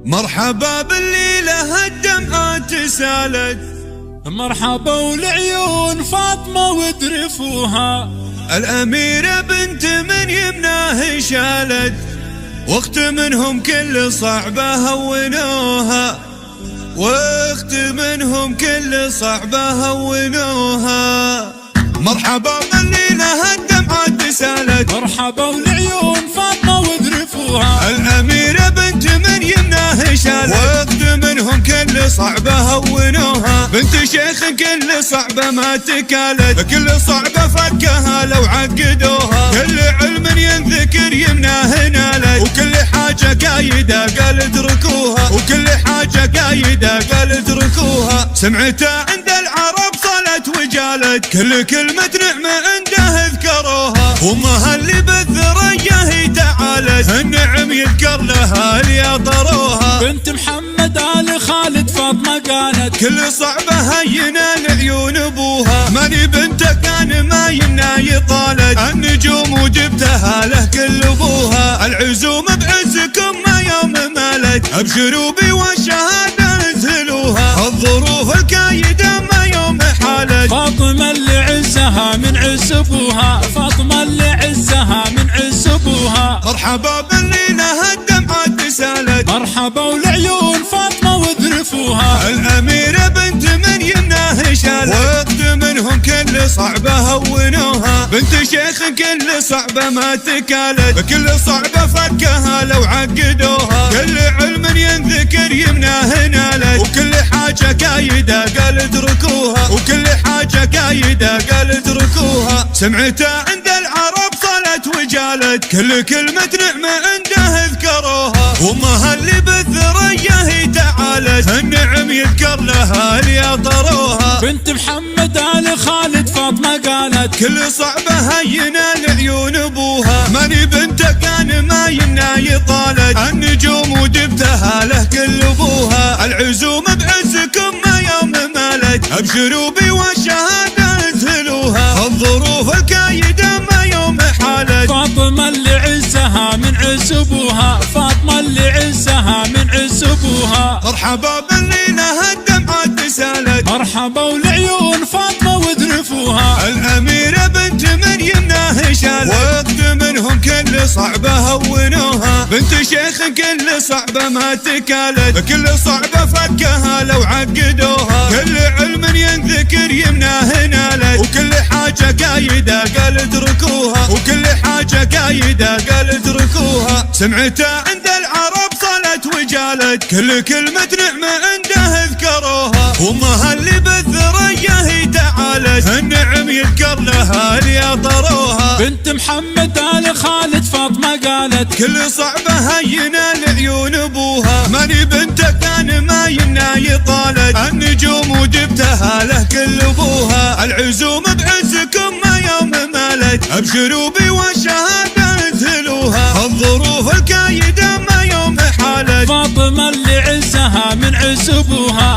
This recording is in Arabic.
مرحبا بالليلة الدمعات سالت، مرحبا والعيون فاطمة ودرفوها. الأميرة بنت من يمناه شالت، واخت منهم كل صعبة هونوها، واخت منهم كل صعبة هونوها. مرحبا بالليلة الدمعات سالت، مرحبا والعيون فاطمة ودرفوها. الأميرة بنت من يمناه شالت، واخت منهم كل صعبة هونوها. بنت شيخ كل صعبة ما تكالت، كل صعبة فكها لو عقدوها. كل علم ينذكر يمناه نالت، وكل حاجة قايدة قال اتركوها، وكل حاجة قايدة قال اتركوها. سمعتها عند العرب صلت وجالت، كل كلمة نعمة عنده اذكروها. وامها اللي بالذرية هي تعالت، النعم يذكر لها اللي طروها. بنت محمد آل خالد فاطمة قالت، كل صعبة هينة لعيون ابوها. ماني بنتك كان ما يمنى يطالت، النجوم وجبتها له كل ابوها. العزوم بعزكم ما يوم مالت، ابشروا بي والشهادة انزلوها. الظروف الكايدة ما يوم حالت، فاطمة اللي عزها من عز ابوها. فاطمة اللي عزها من عز ابوها. مرحبا بالليلة الدمعات سالت، مرحبا والعيون فاطمة وذرفوها. الأميرة بنت من يمناه شالت، واخت منهم كل صعبة هونوها. بنت شيخ كل صعبة ما تكالت، كل صعبة فكها لو عقدوها. كل علم ينذكر يمناه نالت، وكل حاجة قايدة قال اتركوها، وكل حاجة قايدة قال اتركوها. سمعتها عند العرب صلت وجالت، كل كلمة نعمة عنده اذكروها. وامها اللي بالذرية هي تعالت، النعم يذكر لها اللي طروها. بنت محمد آل خالد فاطمة قالت، كل صعبة هينة لعيون ابوها. ماني بنتك كان ما يمنى يطالت، النجوم وجبتها له كل ابوها. العزوم بعزكم ما يوم مالت، ابشروا بي والشهادة انزلوها. الظروف الكايدة ما يوم حالت، فاطمة اللي عزها من عز ابوها. فاطمة اللي عزها من عز ابوها. مرحبا بالليلة الدمعات سالت، مرحبا والعيون فاطمة وذرفوها. الأميرة بنت من يمناه شالت، واخت منهم كل صعبة هونوها. بنت شيخ كل صعبة ما تكالت، كل صعبة فكها لو عقدوها. كل علم ينذكر يمناه نالت، وكل حاجة قايدة قال اتركوها، وكل حاجة قايدة قال اتركوها. سمعتها عند العرب صلت وجالت، كل كلمة نعمة عنده اذكروها. وامها اللي بالذرية هي تعالت، النعم يذكر لها اللي طروها. بنت محمد آل خالد فاطمة قالت، كل صعبة هينة لعيون ابوها. ماني بنتك كان ما يمنى يطالت، النجوم وجبتها له كل ابوها. العزوم بعزكم ما يوم مالت، ابشروا بي والشهادة انزلوها. الظروف الكايدة ما يوم حالت، فاطمة اللي عزها من عز ابوها.